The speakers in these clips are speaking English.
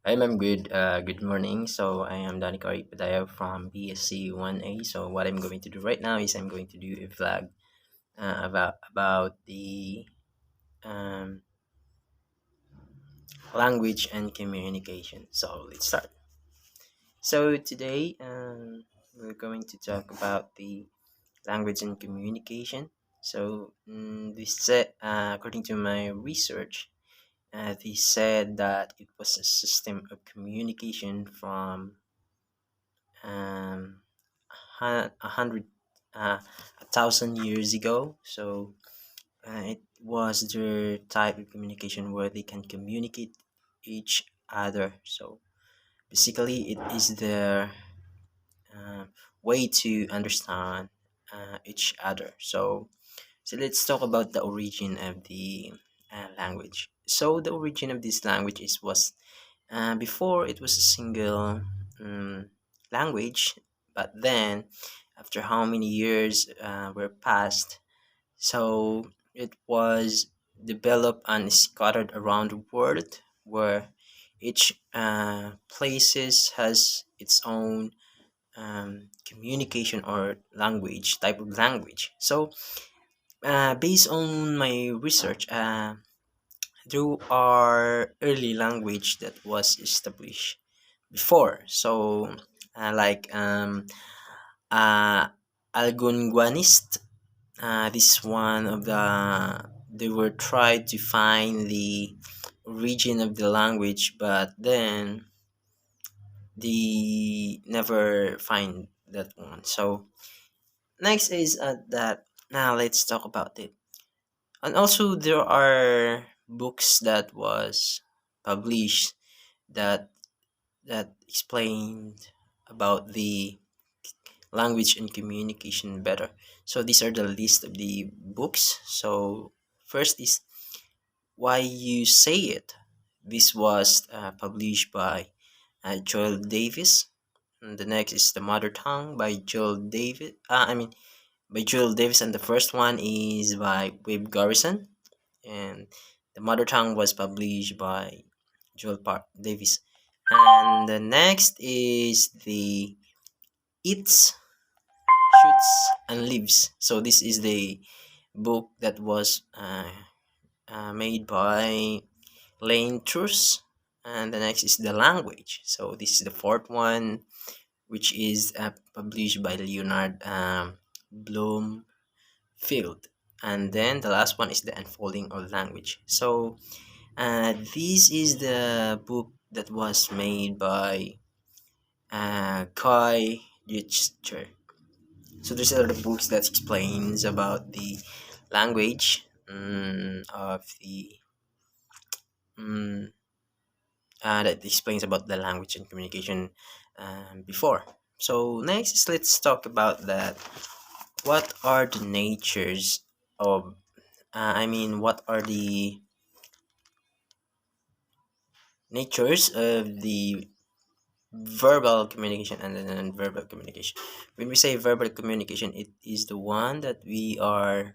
Hi, ma'am. Good morning. So I am Daniecar Padayao from BSCE-1A. So what I'm going to do right now is I'm going to do a vlog about the um, language and communication. So let's start. So today we're going to talk about the language and communication. So this said, according to my research, they said that it was a system of communication from um, a hundred, a thousand years ago. So it was their type of communication where they can communicate each other. So basically, it is their uh, way to understand each other. So let's talk about the origin of the language. So the origin of this language is was before it was a single language, but then after how many years were passed, so it was developed and scattered around the world, where each places has its own communication or language type of language. So based on my research, through our early language that was established before. So, like Algonquinist, this is one of they were tried to find the origin of the language, but then they never find that one. So next is that now let's talk about it. And also there are books that was published that explained about the language and communication better. So these are the list of the books. So first is Why You Say It. This was published by Joel Davis. And the next is The Mother Tongue by Joel Davis. By Joel Davis, and the first one is by Wade Garrison. And The Mother Tongue was published by Davis. And the next is the Eats, Shoots, and Lives. So this is the book that was made by Lane Truss. And the next is The Language. So this is the fourth one, which is published by Leonard Bloomfield. And then the last one is The Unfolding of Language. So this is the book that was made by Guy Richter. So there's a lot of books that explains about the language of the um, that explains about the language and communication before. So next is let's talk about that. What are the natures of? What are the natures of the verbal communication and the non-verbal communication? When we say verbal communication, it is the one that we are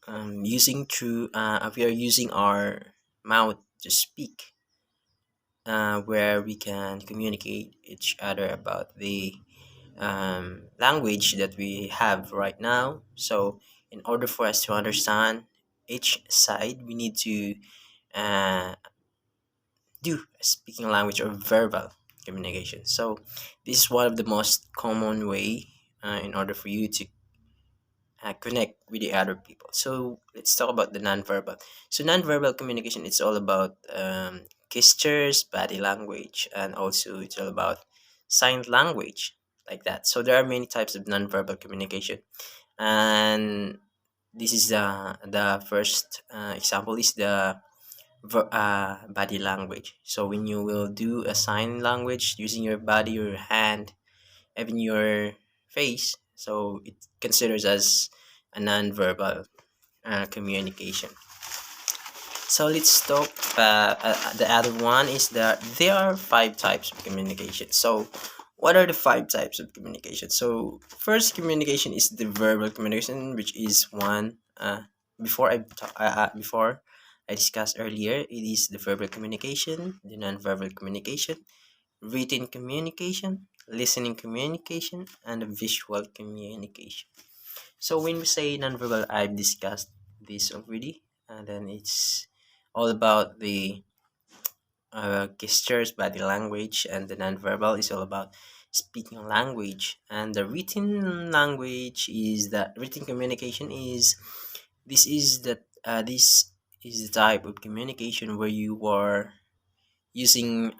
we are using our mouth to speak, where we can communicate each other about the language that we have right now. So in order for us to understand each side, we need to uh, do a speaking language or verbal communication. So this is one of the most common way in order for you to connect with the other people. So let's talk about the nonverbal. So nonverbal communication, it's all about gestures, body language, and also it's all about sign language, like that. So there are many types of nonverbal communication, and this is the first example is the body language. So when you will do a sign language using your body, your hand, even your face, so it considers as a non-verbal communication. So let's talk. The other one is that there are five types of communication. So what are the five types of communication? So first communication is the verbal communication, which is one. Before I discussed earlier, it is the verbal communication, the nonverbal communication, written communication, listening communication, and the visual communication. So when we say nonverbal, I've discussed this already, and then it's all about the gestures, body language, and the nonverbal is all about speaking language. And the written language is that written communication is this is the type of communication where you are using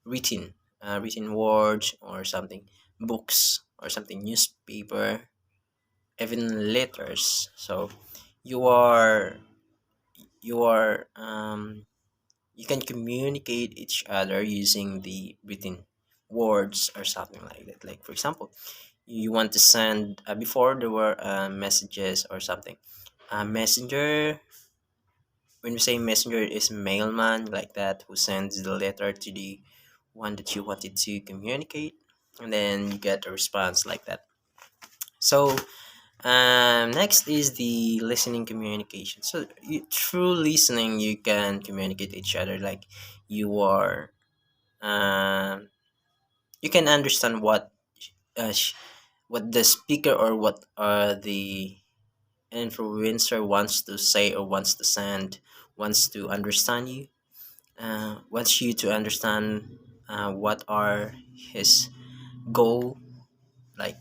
written written words or something, books or something, newspaper, even letters. So you are you are you can communicate each other using the written words or something like that. Like for example, you want to send before there were messages or something. Messenger, when we say messenger, is mailman like that who sends the letter to the one that you wanted to communicate, and then you get a response like that. So next is the listening communication. So through listening, you can communicate each other. Like you are, um, you can understand what the speaker or what the influencer wants to say or wants to send, wants to understand you, wants you to understand what are his goal. Like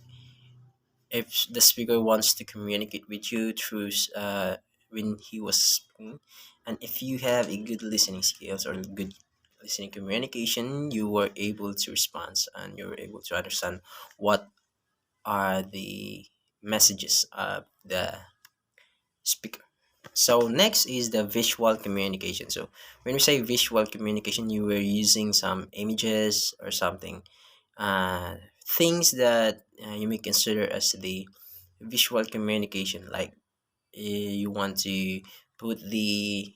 if the speaker wants to communicate with you through when he was speaking, and if you have a good listening skills or good listening communication, you were able to respond and you were able to understand what are the messages of the speaker. So next is the visual communication. So when we say visual communication, you were using some images or something, uh, things that you may consider as the visual communication. Like you want to put the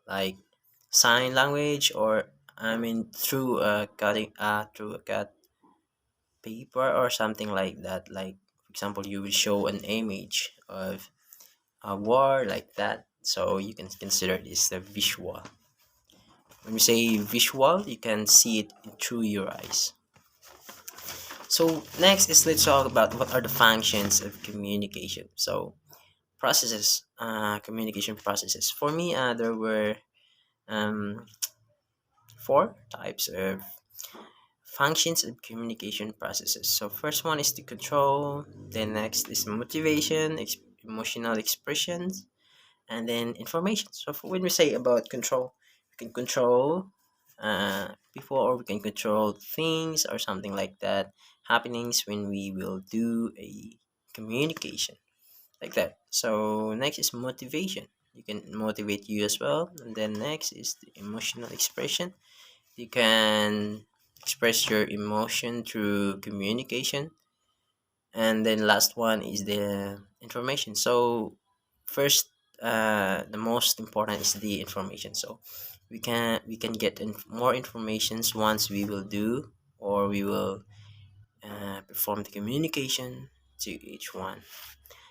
like sign language, or I mean through a cut paper or something like that. Like for example, you will show an image of a war like that, so you can consider this a visual. When we say visual, you can see it through your eyes. So next is, let's talk about what are the functions of communication. So processes, communication processes. For me, there were um, four types of functions of communication processes. So first one is the control, then next is motivation, emotional expressions, and then information. So for when we say about control, we can control people, or we can control things or something like that, happenings when we will do a communication like that. So next is motivation. You can motivate you as well. And then next is the emotional expression. You can express your emotion through communication. And then last one is the information. So first, the most important is the information. So we can get more informations once we will do, or we will perform the communication to each one.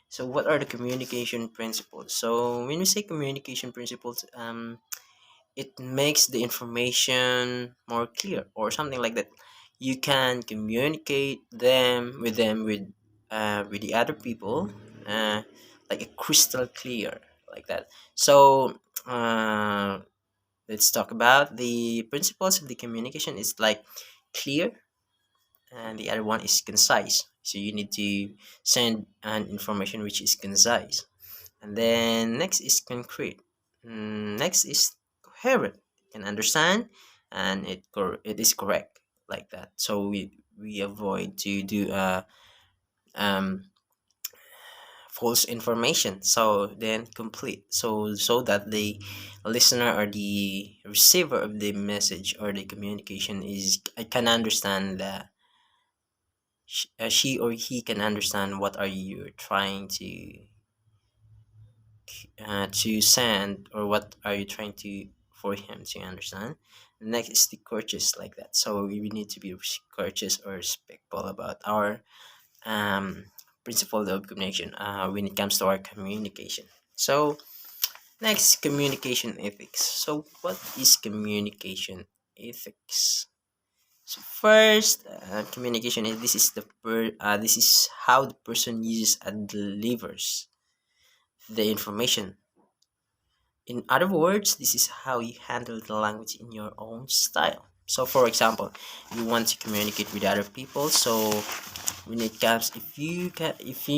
So what are the communication principles? So when we say communication principles, it makes the information more clear or something like that. You can communicate them with the other people, uh, like a crystal clear like that. So uh, let's talk about the principles of the communication. It's like clear, and the other one is concise. So you need to send an information which is concise. And then next is concrete. Next is coherent. You can understand, and it is correct like that. So we avoid to do um false information. So then complete. So that the listener or the receiver of the message or the communication is I can understand that she or he can understand what are you trying to send, or what are you trying to for him to understand. Next is the courteous like that. So we need to be courteous or respectful about our um, principle of communication when it comes to our communication. So Next, communication ethics. So, what is communication ethics? So first, communication is this is how the person uses and delivers the information. In other words, this is how you handle the language in your own style. So, for example, you want to communicate with other people. So, when it comes, if you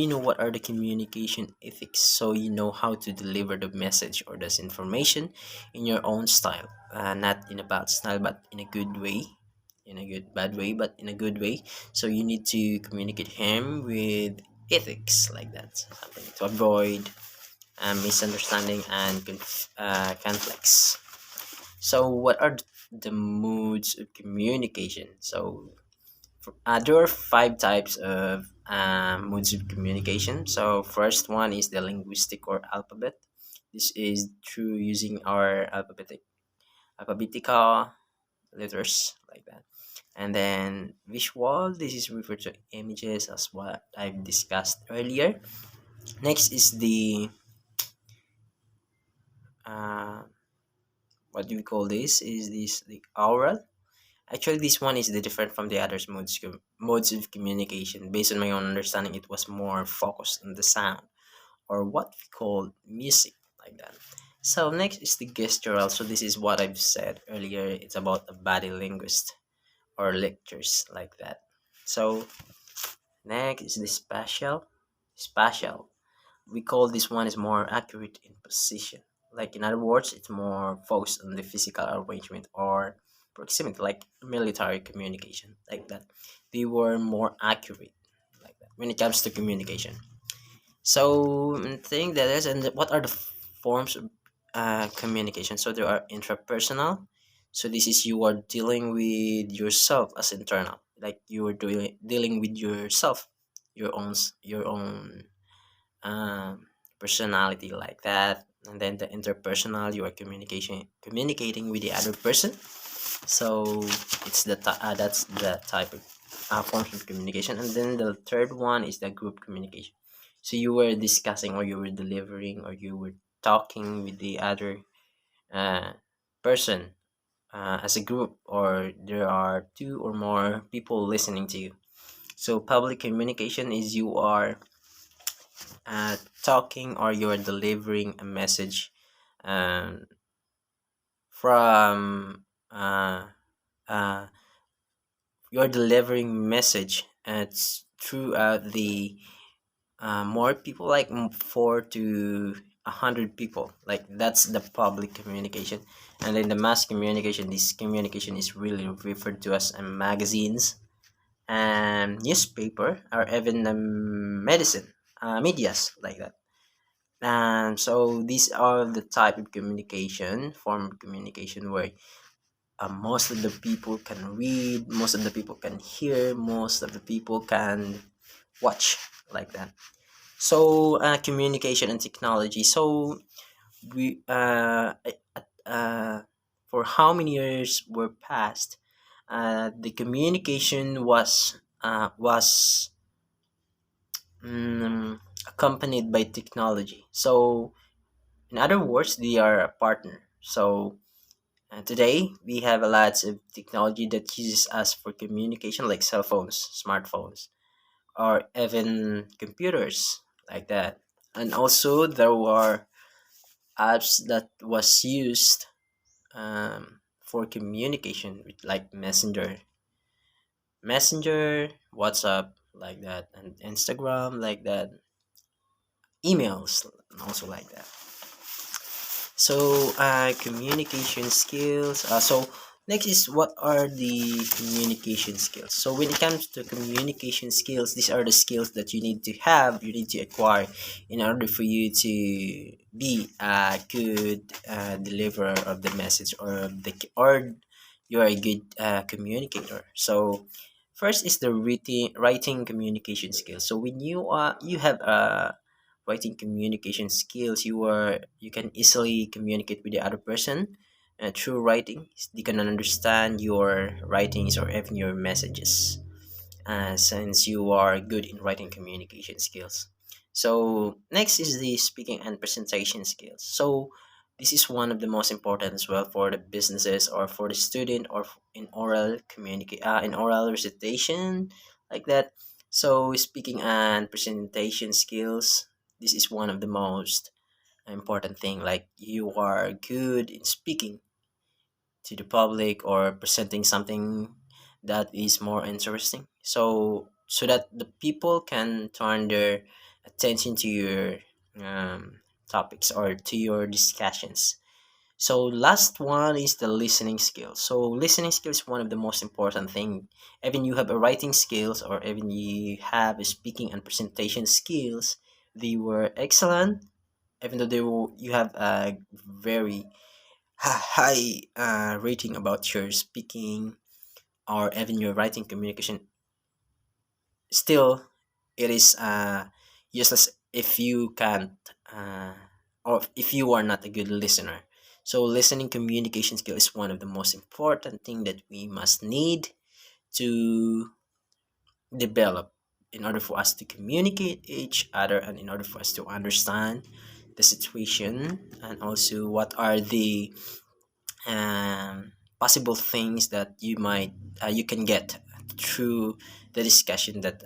know what are the communication ethics, so you know how to deliver the message or this information in your own style, not in a bad style, but in a good way, in a good bad way, but in a good way. So you need to communicate him with ethics like that, something to avoid misunderstanding and conflicts. So, what are the modes of communication? So, there are five types of modes of communication. So, first one is the linguistic or alphabet. This is through using our alphabetical letters like that. And then visual. This is referred to images as what I've discussed earlier. Next is the uh, what do we call this? Is this the oral? Actually, this one is the different from the others modes of communication. Based on my own understanding, it was more focused on the sound or what we call music like that. So next is the gestural. So this is what I've said earlier. It's about a body linguist or lectures like that. So next is the spatial. Spatial. We call this one is more accurate in position. Like in other words, it's more focused on the physical arrangement or proximity, like military communication, like that. They were more accurate, like that, when it comes to communication. So I think that is, and what are the forms of communication? So there are intrapersonal. So this is you are dealing with yourself as internal, like you are doing dealing with yourself, your own um, personality like that. And then the interpersonal, you are communicating with the other person. So that's the type of forms of communication. And then the third one is the group communication. So you were discussing or you were delivering or you were talking with the other uh, person as a group, or there are two or more people listening to you. So public communication is you are talking or you're delivering a message um, from uh, you're delivering message throughout the more people like 4 to 100 people, like that's the public communication. And then the mass communication, this communication is really referred to as magazines and newspaper or even medicine medias like that. And so these are the type of communication, form of communication where most of the people can read, most of the people can hear, most of the people can watch like that. So communication and technology. So we for how many years were passed, the communication was accompanied by technology. So in other words, they are a partner. So today we have a lots of technology that uses us for communication, like cell phones, smartphones, or even computers like that. And also there were apps that was used for communication, with like Messenger, WhatsApp like that, and Instagram like that, emails also like that. So, communication skills. So, next is what are the communication skills? So, when it comes to communication skills, these are the skills that you need to have, you need to acquire in order for you to be a good deliverer of the message or you're a good communicator. So, first is the writing communication skills. So, when you have a writing communication skills, you can easily communicate with the other person through writing. They can understand your writings or even your messages, since you are good in writing communication skills. So next is the speaking and presentation skills. So This is one of the most important as well for the businesses or for the student or in oral in oral recitation like that. So speaking and presentation skills, this is one of the most important thing. Like you are good in speaking to the public or presenting something that is more interesting. So that the people can turn their attention to your topics or to your discussions. So last one is the listening skill. So listening skill is one of the most important thing. Even you have a writing skills or even you have a speaking and presentation skills, they were excellent. Even though you have a very high rating about your speaking or even your writing communication, still it is useless if you can't or if you are not a good listener. So listening communication skill is one of the most important thing that we must need to develop in order for us to communicate each other and in order for us to understand the situation and also what are the possible things that you can get through the discussion that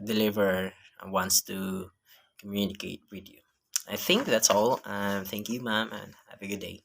deliver wants to communicate with you. I think that's all. Thank you, ma'am, and have a good day.